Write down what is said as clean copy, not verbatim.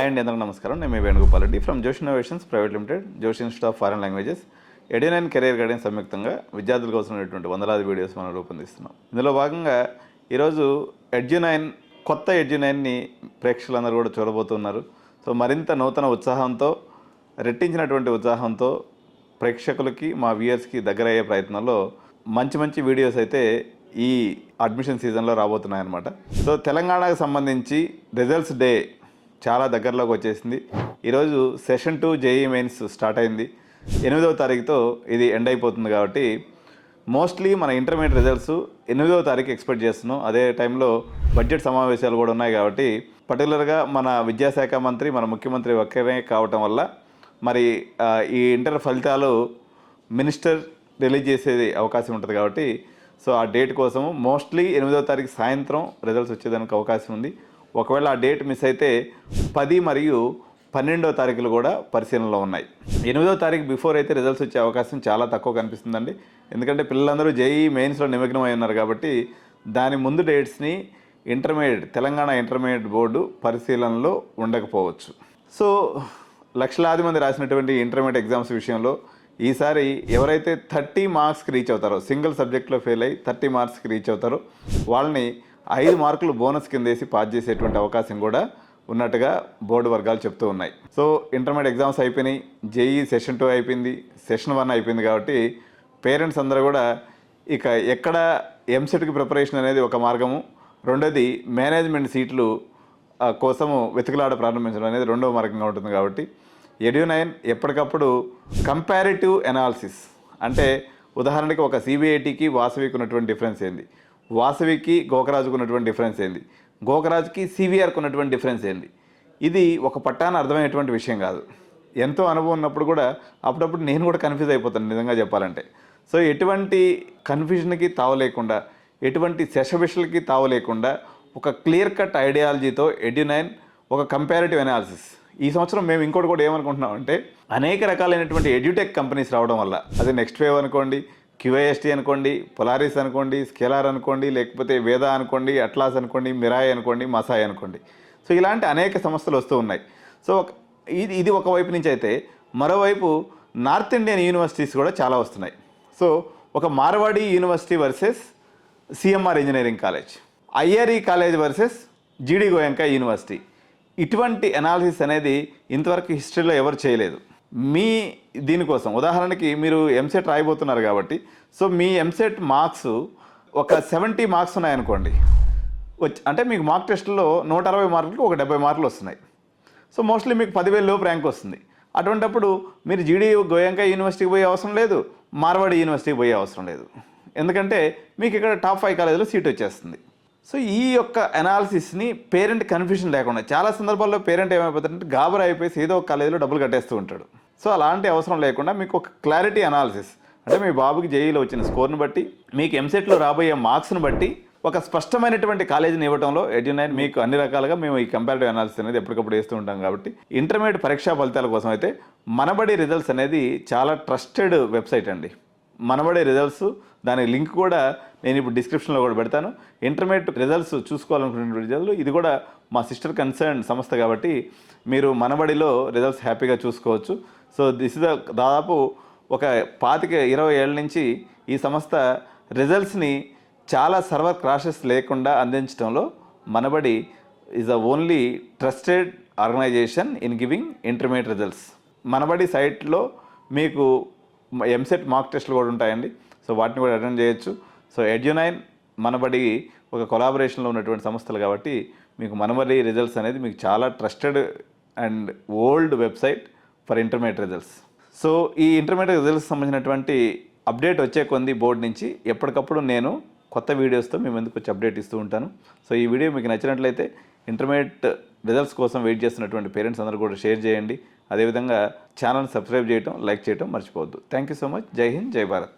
అండి, అందరికీ నమస్కారం. నేను మీ Venugopal Reddy from Josh innovations private limited, Josh institute of foreign languages, Edunine career guidance సంయుక్తంగా విద్యార్థులకు అవసరమైనటువంటి వందలాది వీడియోస్ మనం రూపొందిస్తున్నాం. ఇందులో భాగంగా ఈరోజు ఎడ్యునైన్ కొత్త ఎడ్యునైన్ని ప్రేక్షకులందరూ కూడా చూడబోతున్నారు. సో మరింత నూతన ఉత్సాహంతో, రెట్టించినటువంటి ఉత్సాహంతో ప్రేక్షకులకి, మా వ్యూయర్స్కి దగ్గర అయ్యే ప్రయత్నంలో మంచి మంచి వీడియోస్ అయితే ఈ అడ్మిషన్ సీజన్లో రాబోతున్నాయన్నమాట. సో తెలంగాణకు సంబంధించి రిజల్ట్స్ డే చాలా దగ్గరలోకి వచ్చేసింది. ఈరోజు సెషన్ 2 జేఈ మెయిన్స్ స్టార్ట్ అయింది. 8వ తారీఖుతో ఇది ఎండ్ అయిపోతుంది. కాబట్టి మోస్ట్లీ మన ఇంటర్మీడియట్ రిజల్ట్స్ 8వ తారీఖు ఎక్స్పెక్ట్ చేస్తున్నాం. అదే టైంలో బడ్జెట్ సమావేశాలు కూడా ఉన్నాయి. కాబట్టి పర్టికులర్గా మన విద్యాశాఖ మంత్రి, మన ముఖ్యమంత్రి ఒక్కరే కావటం వల్ల మరి ఈ ఇంటర్ ఫలితాలు మినిస్టర్ రిలీజ్ చేసేది అవకాశం ఉంటుంది. కాబట్టి సో ఆ డేట్ కోసము మోస్ట్లీ 8వ తారీఖు సాయంత్రం రిజల్ట్స్ వచ్చేదానికి అవకాశం ఉంది. ఒకవేళ ఆ డేట్ మిస్ అయితే 10 మరియు 12వ తారీఖులు కూడా పరిశీలనలో ఉన్నాయి. 8వ తారీఖు బిఫోర్ అయితే రిజల్ట్స్ వచ్చే అవకాశం చాలా తక్కువ కనిపిస్తుందండి. ఎందుకంటే పిల్లలందరూ జేఈ మెయిన్స్లో నిమగ్నమై ఉన్నారు. కాబట్టి దాని ముందు డేట్స్ని తెలంగాణ ఇంటర్మీడియట్ బోర్డు పరిశీలనలో ఉండకపోవచ్చు. సో లక్షలాది మంది రాసినటువంటి ఇంటర్మీడియట్ ఎగ్జామ్స్ విషయంలో ఈసారి ఎవరైతే 30 మార్క్స్కి రీచ్ అవుతారో, సింగిల్ సబ్జెక్ట్లో ఫెయిల్ అయ్యి 30 మార్క్స్కి రీచ్ అవుతారో వాళ్ళని 5 మార్కులు బోనస్ కింద వేసి పాస్ చేసేటువంటి అవకాశం కూడా ఉన్నట్టుగా బోర్డు వర్గాలు చెప్తూ ఉన్నాయి. సో ఇంటర్మీడియట్ ఎగ్జామ్స్ అయిపోయినాయి, జేఈ సెషన్ 2 అయిపోయింది, సెషన్ 1 అయిపోయింది. కాబట్టి పేరెంట్స్ అందరూ కూడా ఇక ఎక్కడ ఎంసెట్కి ప్రిపరేషన్ అనేది ఒక మార్గము, రెండోది మేనేజ్మెంట్ సీట్లు కోసము వెతుకులాడ ప్రారంభించడం అనేది రెండవ మార్గంగా ఉంటుంది. కాబట్టి ఎడ్యునైన్ ఎప్పటికప్పుడు కంపారిటివ్ ఎనాలిసిస్, అంటే ఉదాహరణకి ఒక సిబిఐటికి వాసవికి ఉన్నటువంటి డిఫరెన్స్ ఏంది, వాసవికి గోకరాజుకు ఉన్నటువంటి డిఫరెన్స్ ఏంది, గోకరాజుకి సివిఆర్కి ఉన్నటువంటి డిఫరెన్స్ ఏంది, ఇది ఒక పట్టాన అర్థమయ్యేటువంటి విషయం కాదు. ఎంతో అనుభవం ఉన్నప్పుడు కూడా అప్పుడప్పుడు నేను కూడా కన్ఫ్యూజ్ అయిపోతాను నిజంగా చెప్పాలంటే. సో ఎటువంటి కన్ఫ్యూజన్కి తావలేకుండా, ఎటువంటి శశబిషలకి తావలేకుండా ఒక క్లియర్ కట్ ఐడియాలజీతో ఎడ్యునైన్ ఒక కంపారిటివ్ ఎనాలిసిస్. ఈ సంవత్సరం మేము ఇంకోటి కూడా ఏమనుకుంటున్నామంటే, అనేక రకాలైనటువంటి ఎడ్యుటెక్ కంపెనీస్ రావడం వల్ల, అది నెక్స్ట్ వేవ్ అనుకోండి, క్యూఐఎస్టీ అనుకోండి, పొలారిస్ అనుకోండి, స్కేలార్ అనుకోండి, లేకపోతే వేద అనుకోండి, అట్లాస్ అనుకోండి, మిరాయ్ అనుకోండి, మసాయ్ అనుకోండి. సో ఇలాంటి అనేక సంస్థలు వస్తూ ఉన్నాయి. సో ఇది ఒకవైపు నుంచి అయితే, మరోవైపు నార్త్ ఇండియన్ యూనివర్సిటీస్ కూడా చాలా వస్తున్నాయి. సో ఒక Marwadi university versus CMR engineering college, IRE college versus GD Goenka university. ఇటువంటి అనాలిసిస్ అనేది ఇంతవరకు హిస్టరీలో ఎవరు చేయలేదు. మీ దీనికోసం ఉదాహరణకి మీరు ఎంసెట్ రాయబోతున్నారు కాబట్టి, సో మీ ఎంసెట్ మార్క్స్ ఒక 70 మార్క్స్ ఉన్నాయనుకోండి, అంటే మీకు మార్క్ టెస్ట్లో 160 మార్కులకు ఒక 70 మార్కులు వస్తున్నాయి. సో మోస్ట్లీ మీకు 10,000 లోపు ర్యాంక్ వస్తుంది. అటువంటప్పుడు మీరు జీడి గోయంకా యూనివర్సిటీకి పోయే అవసరం లేదు, మార్వాడి యూనివర్సిటీకి పోయే అవసరం లేదు. ఎందుకంటే మీకు ఇక్కడ టాప్ 5 కాలేజీలో సీట్ వచ్చేస్తుంది. సో ఈ యొక్క అనాలిసిస్ని పేరెంట్ కన్ఫ్యూజన్ లేకుండా, చాలా సందర్భాల్లో పేరెంట్ ఏమైపోతారంటే గాబరా అయిపోయి ఏదో ఒక కాలేజీలో డబ్బులు కట్టేస్తూ ఉంటాడు. సో అలాంటి అవసరం లేకుండా మీకు ఒక క్లారిటీ అనాలిసిస్, అంటే మీ బాబుకి జేఈలో వచ్చిన స్కోర్ని బట్టి, మీకు ఎంసెట్లో రాబోయే మార్క్స్ని బట్టి ఒక స్పష్టమైనటువంటి కాలేజీని ఇవ్వడంలో ఎడ్యునైన్ మీకు అన్ని రకాలుగా మేము ఈ కంపారిటివ్ అనాలిసిస్ అనేది ఎప్పటికప్పుడు వేస్తూ ఉంటాం. కాబట్టి ఇంటర్మీడియట్ పరీక్షా ఫలితాల కోసం అయితే మనబడి రిజల్ట్స్ అనేది చాలా ట్రస్టెడ్ వెబ్సైట్ అండి. మనబడి రిజల్ట్స్, దాని లింక్ కూడా నేను ఇప్పుడు డిస్క్రిప్షన్లో కూడా పెడతాను. ఇంటర్మీడియట్ రిజల్ట్స్ చూసుకోవాలనుకునే రిజల్ట్ ఇది కూడా మా సిస్టర్ కన్సర్న్ సంస్థ కాబట్టి మీరు మనబడిలో రిజల్ట్స్ హ్యాపీగా చూసుకోవచ్చు. సో దిస్ ఇస్ దాదాపు ఒక 25-20 ఏళ్ళ నుంచి ఈ సంస్థ రిజల్ట్స్ని చాలా సర్వర్ క్రాషెస్ లేకుండా అందించడంలో Manabadi is the only trusted organisation in giving intermediate results. Manabadi సైట్లో మీకు ఎంసెట్ మార్క్ టెస్ట్లు కూడా ఉంటాయండి. సో వాటిని కూడా అటెండ్ చేయొచ్చు. సో ఎడ్యునైన్, మనబడి ఒక కొలాబరేషన్లో ఉన్నటువంటి సంస్థలు కాబట్టి మీకు మనబడి రిజల్ట్స్ అనేది మీకు చాలా trusted and old website for intermediate results. So ఈ ఇంటర్మీడియట్ రిజల్ట్స్ సంబంధించినటువంటి అప్డేట్ వచ్చే కొంది బోర్డు నుంచి ఎప్పటికప్పుడు నేను కొత్త వీడియోస్తో మేము ఎందుకు వచ్చి అప్డేట్ ఇస్తూ ఉంటాను. సో ఈ వీడియో మీకు నచ్చినట్లయితే ఇంటర్మీడియట్ రిజల్ట్స్ కోసం వెయిట్ చేస్తున్నటువంటి పేరెంట్స్ అందరూ కూడా షేర్ చేయండి. అదేవిధంగా ఛానల్ని సబ్స్క్రైబ్ చేయటం, లైక్ చేయటం మర్చిపోవద్దు. Thank you so much. జై హింద్, జై భారత్.